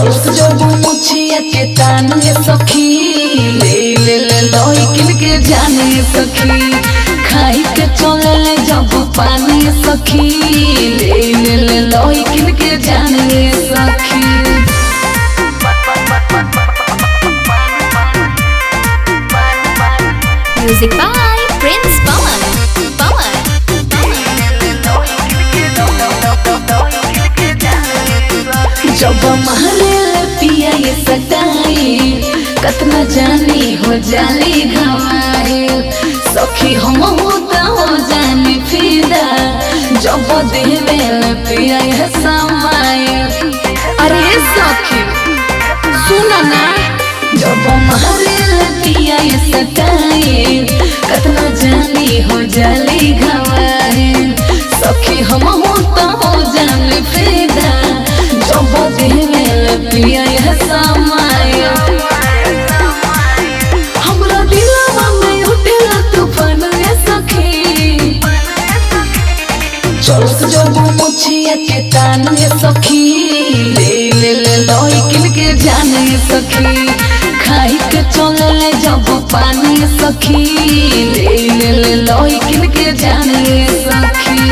चलत जब मुछिया के ताने सखी ले ले ले लइकिन के जाने सखी खाई के चले जब पानी सखी ले ले ले लइकिन के जाने सखी। Music by Prince Pawan. जब महले पिया ये सताई कतना जानी हो जाली घमाए सखी हम होता हो जानी फिदा जब देवे पिया ये समाए। अरे सखी सुना ना जब महले पिया ये सताई कतना जानी हो जाली घमाए सखी हम होता हो जानी फिदा जब देवे पिया यह समाए। हमरा दिलवा में उठेला तूफान रे सखी चलत जब मुछिया के ताने सखी ले ले ले लइकिन के जाने सखी खाई के चले जब पानी सखी ले ले ले लइकिन के जाने सखी।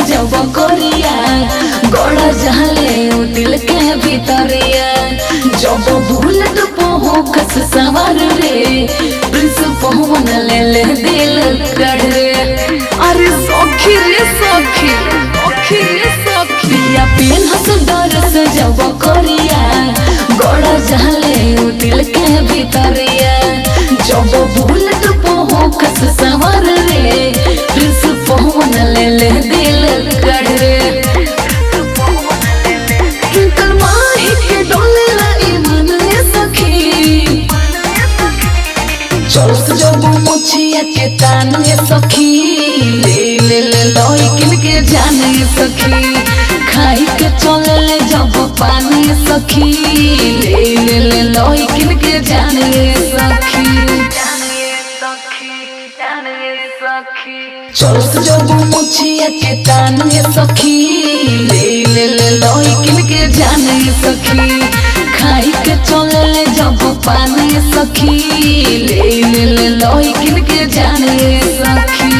जब कोरिया गोड़ा जहले दिल के भीतरिया जब भूलत पोहो कस सवार रे प्रिंस पवन ले ले दिल कर रे। अरे सखी रे सखी सखी रे सखी या पेन हस डर से जब कोरिया गोड़ा जहले दिल के भीतरिया जब भूलत पोहो कस सवार रे प्रिंस पवन ले ले दिल कर रे। किंकर माही के डोले लाई मन रे सखी चलत जब मुछिया के ताने सखी ले ले ले लइकिन के जाने सखी खाई के चले जब पानी सखी ले ले ले लइकिन के जाने सखी। चलत जब मुछिया के ताने सखी ले ले ले लइकिन के जाने सखी खाई के चले जब पानी सखी ले ले ले लइकिन के जाने सखी।